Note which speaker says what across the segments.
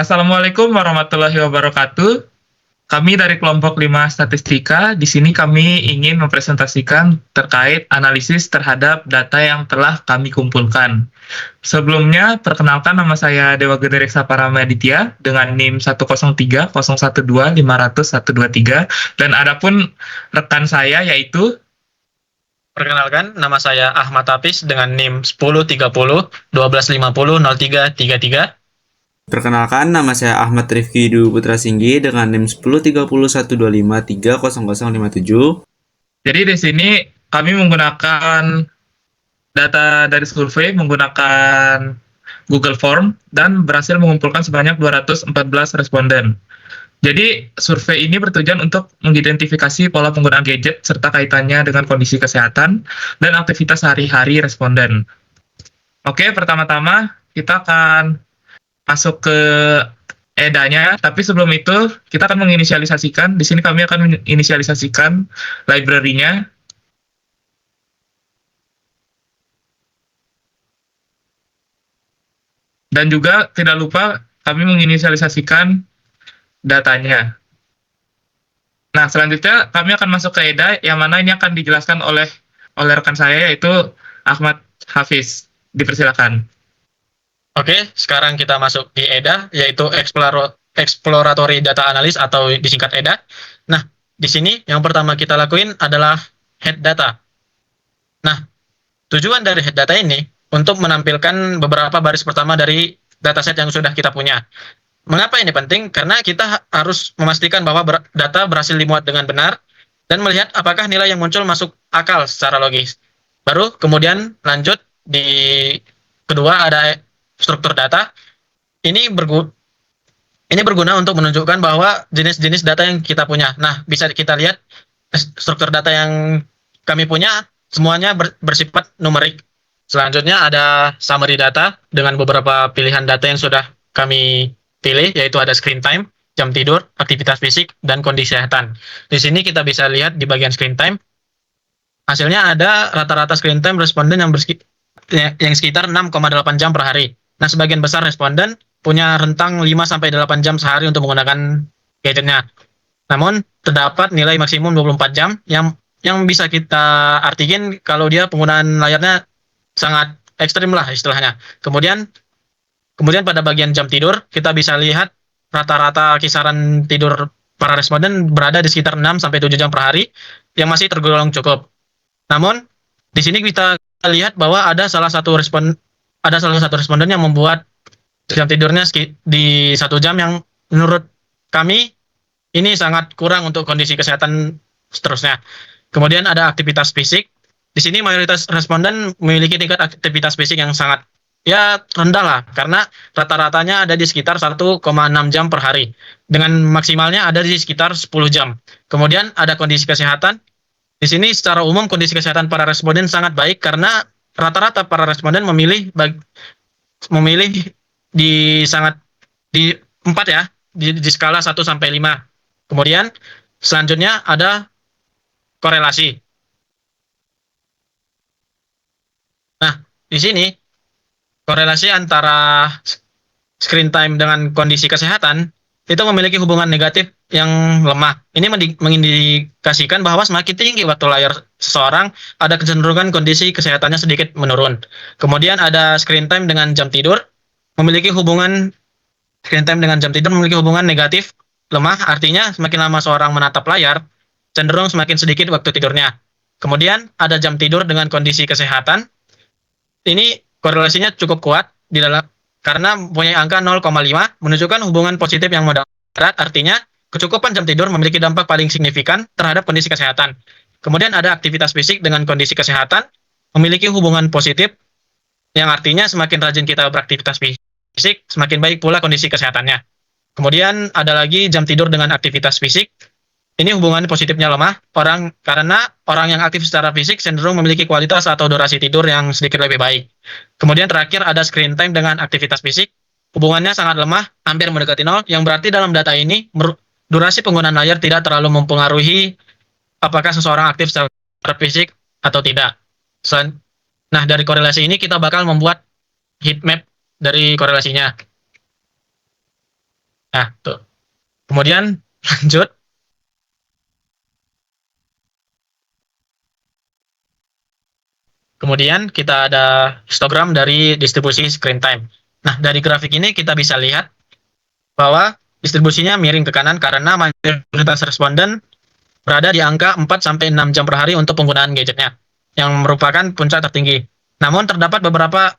Speaker 1: Assalamualaikum warahmatullahi wabarakatuh. Kami dari kelompok 5 Statistika, di sini kami ingin mempresentasikan terkait analisis terhadap data yang telah kami kumpulkan. Sebelumnya, perkenalkan nama saya Dewa Gede Reksa Paramaditya dengan NIM 1030125000123 dan adapun rekan saya yaitu.
Speaker 2: Perkenalkan, nama saya Ahmad Hafiz dengan NIM 1030-1250-0333.
Speaker 3: Perkenalkan, nama saya Ahmad Rifki Dwi Putra Singgi dengan NIM 103012530057.
Speaker 1: Jadi di sini kami menggunakan data dari survei menggunakan Google Form dan berhasil mengumpulkan sebanyak 214 responden. Jadi, survei ini bertujuan untuk mengidentifikasi pola penggunaan gadget serta kaitannya dengan kondisi kesehatan dan aktivitas sehari-hari responden. Oke, pertama-tama kita akan masuk ke EDA-nya, tapi sebelum itu kita akan menginisialisasikan. Di sini kami akan menginisialisasikan library-nya. Dan juga tidak lupa kami menginisialisasikan datanya. Nah, selanjutnya kami akan masuk ke EDA yang mana ini akan dijelaskan oleh rekan saya yaitu Ahmad Hafiz. Dipersilakan.
Speaker 2: Oke, sekarang kita masuk di EDA, yaitu Exploratory Data Analysis atau disingkat EDA. Nah, di sini yang pertama kita lakuin adalah head data. Nah, tujuan dari head data ini untuk menampilkan beberapa baris pertama dari dataset yang sudah kita punya. Mengapa ini penting? Karena kita harus memastikan bahwa data berhasil dimuat dengan benar dan melihat apakah nilai yang muncul masuk akal secara logis. Baru kemudian lanjut di kedua ada struktur data. Ini berguna untuk menunjukkan bahwa jenis-jenis data yang kita punya. Nah, bisa kita lihat struktur data yang kami punya semuanya bersifat numerik. Selanjutnya ada summary data dengan beberapa pilihan data yang sudah kami pilih, yaitu ada screen time, jam tidur, aktivitas fisik, dan kondisi kesehatan. Di sini kita bisa lihat di bagian screen time, hasilnya ada rata-rata screen time responden yang sekitar 6,8 jam per hari. Nah, sebagian besar responden punya rentang 5-8 jam sehari untuk menggunakan gadgetnya. Namun, terdapat nilai maksimum 24 jam yang bisa kita artikan kalau dia penggunaan layarnya sangat ekstrim lah istilahnya. Kemudian pada bagian jam tidur, kita bisa lihat rata-rata kisaran tidur para responden berada di sekitar 6-7 jam per hari, yang masih tergolong cukup. Namun, di sini kita lihat bahwa ada salah satu responden yang membuat jam tidurnya di 1 jam yang menurut kami ini sangat kurang untuk kondisi kesehatan seterusnya. Kemudian ada aktivitas fisik. Di sini mayoritas responden memiliki tingkat aktivitas fisik yang sangat rendah lah, karena rata-ratanya ada di sekitar 1,6 jam per hari, dengan maksimalnya ada di sekitar 10 jam. Kemudian ada kondisi kesehatan. Di sini secara umum kondisi kesehatan para responden sangat baik, karena rata-rata para responden memilih di 4 ya, di skala 1 sampai 5. Kemudian selanjutnya ada korelasi. Nah, di sini korelasi antara screen time dengan kondisi kesehatan itu memiliki hubungan negatif yang lemah. Ini mengindikasikan bahwa semakin tinggi waktu layar seseorang, ada kecenderungan kondisi kesehatannya sedikit menurun. Kemudian ada screen time dengan jam tidur, memiliki hubungan negatif lemah, artinya semakin lama seorang menatap layar, cenderung semakin sedikit waktu tidurnya. Kemudian ada jam tidur dengan kondisi kesehatan. Ini korelasinya cukup kuat karena mempunyai angka 0,5 menunjukkan hubungan positif yang moderat, artinya kecukupan jam tidur memiliki dampak paling signifikan terhadap kondisi kesehatan. Kemudian ada aktivitas fisik dengan kondisi kesehatan, memiliki hubungan positif yang artinya semakin rajin kita beraktivitas fisik, semakin baik pula kondisi kesehatannya. Kemudian ada lagi jam tidur dengan aktivitas fisik. Ini hubungan positifnya lemah, karena orang yang aktif secara fisik cenderung memiliki kualitas atau durasi tidur yang sedikit lebih baik. Kemudian terakhir ada screen time dengan aktivitas fisik. Hubungannya sangat lemah, hampir mendekati 0, yang berarti dalam data ini durasi penggunaan layar tidak terlalu mempengaruhi apakah seseorang aktif secara fisik atau tidak. Nah, dari korelasi ini kita bakal membuat heat map dari korelasinya. Nah, tuh. Kemudian lanjut. Kemudian kita ada histogram dari distribusi screen time. Nah, dari grafik ini kita bisa lihat bahwa distribusinya miring ke kanan karena mayoritas responden berada di angka 4-6 jam per hari untuk penggunaan gadgetnya, yang merupakan puncak tertinggi. Namun terdapat beberapa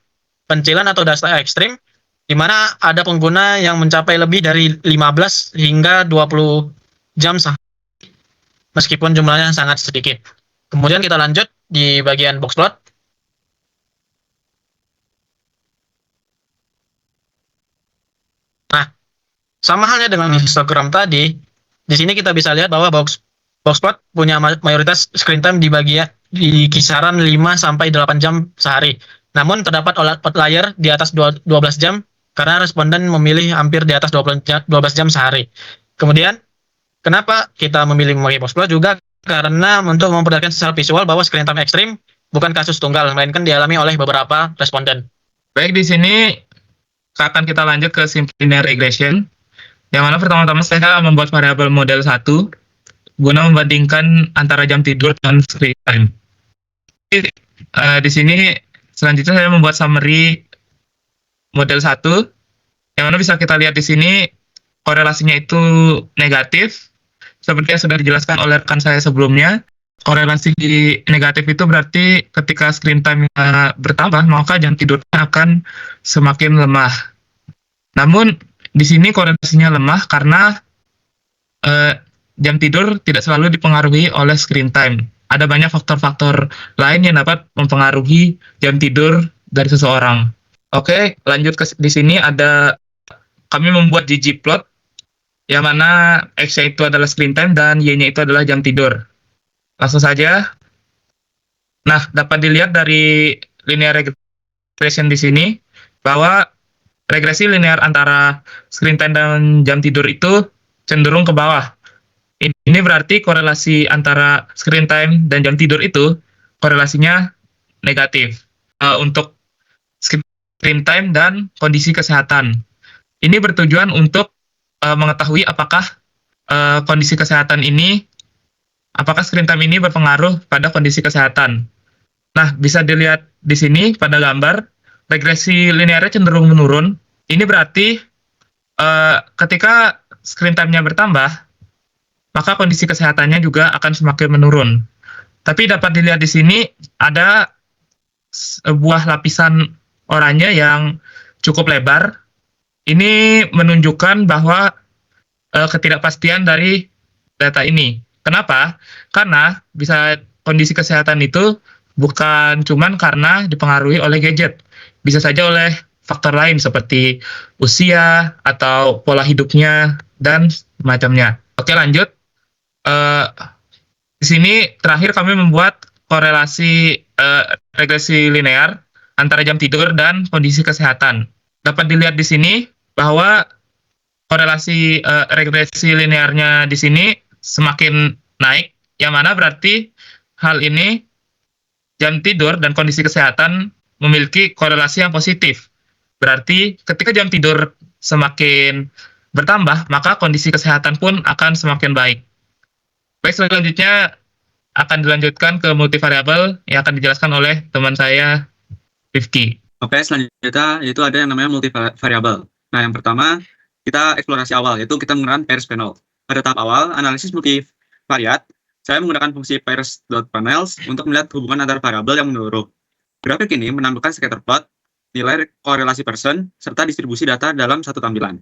Speaker 2: pencilan atau data ekstrim, di mana ada pengguna yang mencapai lebih dari 15 hingga 20 jam sehari, meskipun jumlahnya sangat sedikit. Kemudian kita lanjut di bagian box plot. Nah, sama halnya dengan histogram tadi, di sini kita bisa lihat bahwa boxplot punya mayoritas screen time di kisaran 5 sampai 8 jam sehari. Namun terdapat outlier di atas 12 jam karena responden memilih hampir di atas 12 jam sehari. Kemudian, kenapa kita memilih memakai boxplot juga karena untuk memperlihatkan secara visual bahwa screen time ekstrim bukan kasus tunggal, melainkan dialami oleh beberapa responden.
Speaker 1: Baik, di sini akan kita lanjut ke simple linear regression, yang mana pertama-tama saya membuat variabel model 1 guna membandingkan antara jam tidur dan screen time. Di sini selanjutnya saya membuat summary model 1, yang mana bisa kita lihat di sini korelasinya itu negatif, seperti yang sudah dijelaskan oleh rekan saya sebelumnya. Korelasi negatif itu berarti ketika screen time bertambah, maka jam tidurnya akan semakin lemah. Namun, di sini korelasinya lemah karena jam tidur tidak selalu dipengaruhi oleh screen time. Ada banyak faktor-faktor lain yang dapat mempengaruhi jam tidur dari seseorang. Oke, lanjut di sini kami membuat ggplot, yang mana X-nya itu adalah screen time dan Y-nya itu adalah jam tidur. Langsung saja. Nah, dapat dilihat dari linear regression di sini bahwa regresi linear antara screen time dan jam tidur itu cenderung ke bawah. Ini berarti korelasi antara screen time dan jam tidur itu korelasinya negatif untuk screen time dan kondisi kesehatan. Ini bertujuan untuk mengetahui apakah kondisi kesehatan ini, apakah screen time ini berpengaruh pada kondisi kesehatan. Nah, bisa dilihat di sini pada gambar, regresi linearnya cenderung menurun. Ini berarti ketika screen time-nya bertambah, maka kondisi kesehatannya juga akan semakin menurun. Tapi dapat dilihat di sini ada sebuah lapisan oranye yang cukup lebar. Ini menunjukkan bahwa ketidakpastian dari data ini. Kenapa? Karena bisa kondisi kesehatan itu bukan cuman karena dipengaruhi oleh gadget. Bisa saja oleh faktor lain seperti usia atau pola hidupnya dan semacamnya. Oke, lanjut. Di sini terakhir kami membuat korelasi regresi linear antara jam tidur dan kondisi kesehatan. Dapat dilihat di sini bahwa korelasi regresi linearnya di sini semakin naik, yang mana berarti hal ini jam tidur dan kondisi kesehatan memiliki korelasi yang positif. Berarti ketika jam tidur semakin bertambah, maka kondisi kesehatan pun akan semakin baik. Baik, selanjutnya akan dilanjutkan ke multivariabel yang akan dijelaskan oleh teman saya, Rifki.
Speaker 3: Oke, selanjutnya itu ada yang namanya multivariabel. Nah, yang pertama kita eksplorasi awal, yaitu kita menggunakan pairs panel. Pada tahap awal, analisis multivariat, saya menggunakan fungsi pairs.panels untuk melihat hubungan antar variabel yang menurut. Grafik ini menampilkan scatter plot, nilai korelasi person, serta distribusi data dalam satu tampilan.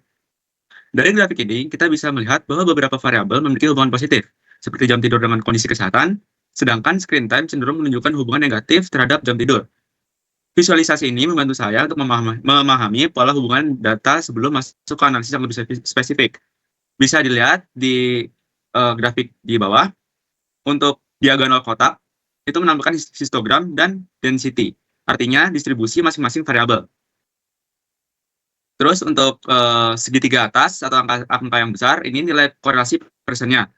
Speaker 3: Dari grafik ini, kita bisa melihat bahwa beberapa variabel memiliki hubungan positif, seperti jam tidur dengan kondisi kesehatan, sedangkan screen time cenderung menunjukkan hubungan negatif terhadap jam tidur. Visualisasi ini membantu saya untuk memahami pola hubungan data sebelum masuk ke analisis yang lebih spesifik. Bisa dilihat di grafik di bawah, untuk diagonal kotak, itu menampilkan histogram dan density, artinya distribusi masing-masing variabel. Terus untuk segitiga atas atau angka yang besar, ini nilai korelasi personnya.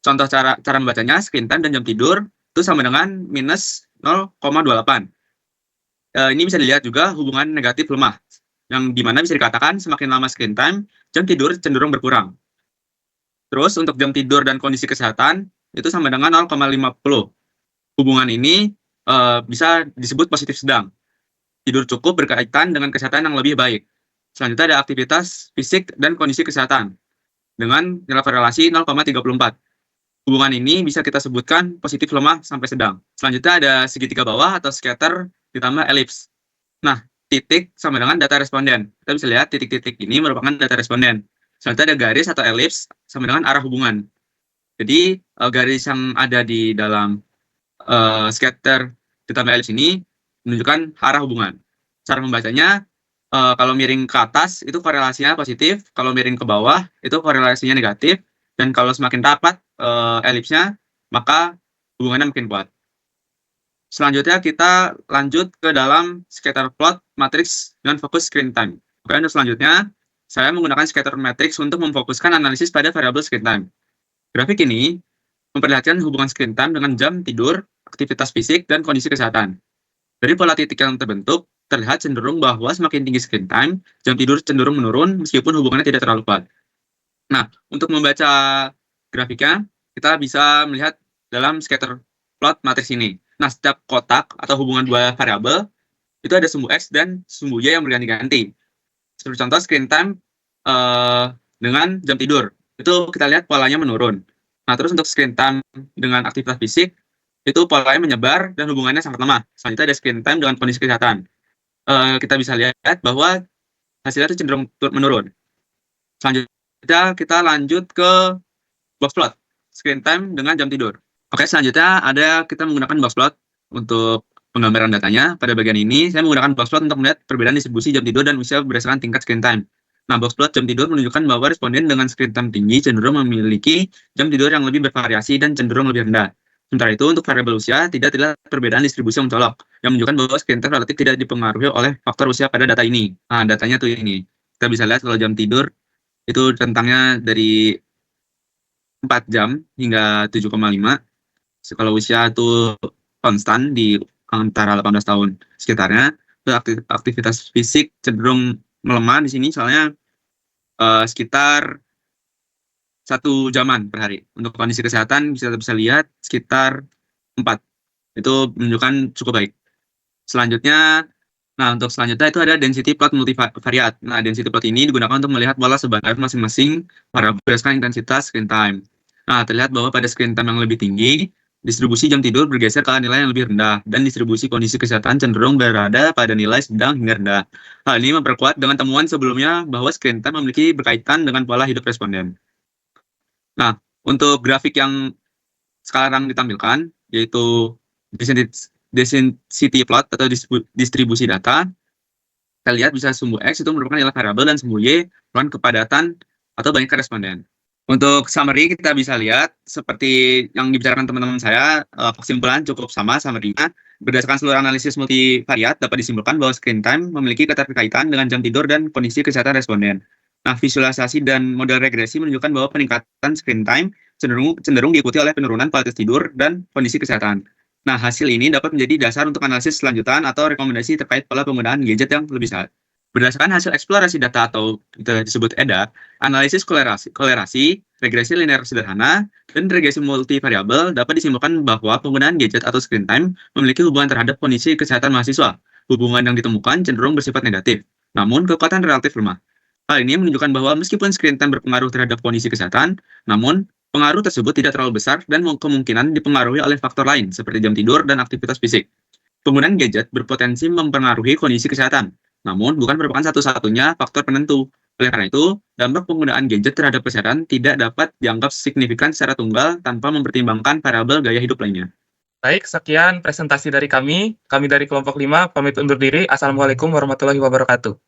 Speaker 3: Contoh cara membacanya, screen time dan jam tidur itu sama dengan minus 0,28. Ini bisa dilihat juga hubungan negatif lemah. yang dimana bisa dikatakan semakin lama screen time, jam tidur cenderung berkurang. Terus untuk jam tidur dan kondisi kesehatan itu sama dengan 0,50. Hubungan ini bisa disebut positif sedang. Tidur cukup berkaitan dengan kesehatan yang lebih baik. Selanjutnya ada aktivitas fisik dan kondisi kesehatan dengan nilai korelasi 0,34. Hubungan ini bisa kita sebutkan positif lemah sampai sedang. Selanjutnya ada segitiga bawah atau scatter ditambah elips. Nah, titik sama dengan data responden. Kita bisa lihat titik-titik ini merupakan data responden. Selanjutnya ada garis atau elips sama dengan arah hubungan. Jadi garis yang ada di dalam scatter ditambah elips ini menunjukkan arah hubungan. Cara membacanya, kalau miring ke atas itu korelasinya positif, kalau miring ke bawah itu korelasinya negatif, dan kalau semakin rapat elipsnya, maka hubungannya makin kuat. Selanjutnya kita lanjut ke dalam scatter plot matrix dengan fokus screen time. Oke, untuk selanjutnya, saya menggunakan scatter matrix untuk memfokuskan analisis pada variabel screen time. Grafik ini memperlihatkan hubungan screen time dengan jam tidur, aktivitas fisik, dan kondisi kesehatan. Dari pola titik yang terbentuk, terlihat cenderung bahwa semakin tinggi screen time, jam tidur cenderung menurun meskipun hubungannya tidak terlalu kuat. Nah, untuk membaca grafiknya, kita bisa melihat dalam scatter plot matriks ini. Nah, setiap kotak atau hubungan dua variabel, itu ada sumbu X dan sumbu Y yang berganti-ganti. Seperti contoh screen time dengan jam tidur, itu kita lihat polanya menurun. Nah, terus untuk screen time dengan aktivitas fisik, itu polanya menyebar dan hubungannya sangat lemah. Selanjutnya ada screen time dengan kondisi kesehatan. Kita bisa lihat bahwa hasilnya itu cenderung menurun. Selanjutnya kita lanjut ke box plot, screen time dengan jam tidur. Oke, selanjutnya kita menggunakan box plot untuk penggambaran datanya. Pada bagian ini, saya menggunakan box plot untuk melihat perbedaan distribusi jam tidur dan usia berdasarkan tingkat screen time. Nah, box plot jam tidur menunjukkan bahwa responden dengan screen time tinggi cenderung memiliki jam tidur yang lebih bervariasi dan cenderung lebih rendah. Sementara itu, untuk variabel usia, tidak terlihat perbedaan distribusi yang mencolok, yang menunjukkan bahwa screen time relatif tidak dipengaruhi oleh faktor usia pada data ini. Nah, datanya tuh ini. Kita bisa lihat kalau jam tidur, itu rentangnya dari 4 jam hingga 7,5. Kalau usia itu konstan di antara 18 tahun sekitarnya. Aktivitas fisik cenderung melemah di sini, soalnya sekitar 1 jaman per hari. Untuk kondisi kesehatan bisa lihat sekitar 4. Itu menunjukkan cukup baik. Selanjutnya, untuk selanjutnya itu ada density plot multivariat. Nah, density plot ini digunakan untuk melihat pola sebaran masing-masing variabel berdasarkan intensitas screen time. Nah, terlihat bahwa pada screen time yang lebih tinggi, distribusi jam tidur bergeser ke nilai yang lebih rendah, dan distribusi kondisi kesehatan cenderung berada pada nilai sedang hingga rendah. Hal ini memperkuat dengan temuan sebelumnya bahwa screen time memiliki berkaitan dengan pola hidup responden. Nah, untuk grafik yang sekarang ditampilkan, yaitu density plot atau distribusi data, kita lihat bisa sumbu X itu merupakan nilai variabel dan sumbu Y merupakan kepadatan atau banyaknya responden. Untuk summary kita bisa lihat seperti yang dibicarakan teman-teman saya, kesimpulan cukup sama summary-nya. Berdasarkan seluruh analisis multivariat dapat disimpulkan bahwa screen time memiliki keterkaitan dengan jam tidur dan kondisi kesehatan responden. Nah, visualisasi dan model regresi menunjukkan bahwa peningkatan screen time cenderung diikuti oleh penurunan kualitas tidur dan kondisi kesehatan. Nah, hasil ini dapat menjadi dasar untuk analisis selanjutan atau rekomendasi terkait pola penggunaan gadget yang lebih sehat. Berdasarkan hasil eksplorasi data atau kita disebut EDA, analisis kolerasi, regresi linear sederhana, dan regresi multivariabel dapat disimpulkan bahwa penggunaan gadget atau screen time memiliki hubungan terhadap kondisi kesehatan mahasiswa. Hubungan yang ditemukan cenderung bersifat negatif, namun kekuatan relatif lemah. Hal ini menunjukkan bahwa meskipun screen time berpengaruh terhadap kondisi kesehatan, namun pengaruh tersebut tidak terlalu besar dan kemungkinan dipengaruhi oleh faktor lain seperti jam tidur dan aktivitas fisik. Penggunaan gadget berpotensi mempengaruhi kondisi kesehatan, namun bukan merupakan satu-satunya faktor penentu. Oleh karena itu, dampak penggunaan gadget terhadap kesehatan tidak dapat dianggap signifikan secara tunggal tanpa mempertimbangkan variabel gaya hidup lainnya.
Speaker 1: Baik, sekian presentasi dari kami. Kami dari kelompok 5 pamit undur diri. Assalamualaikum warahmatullahi wabarakatuh.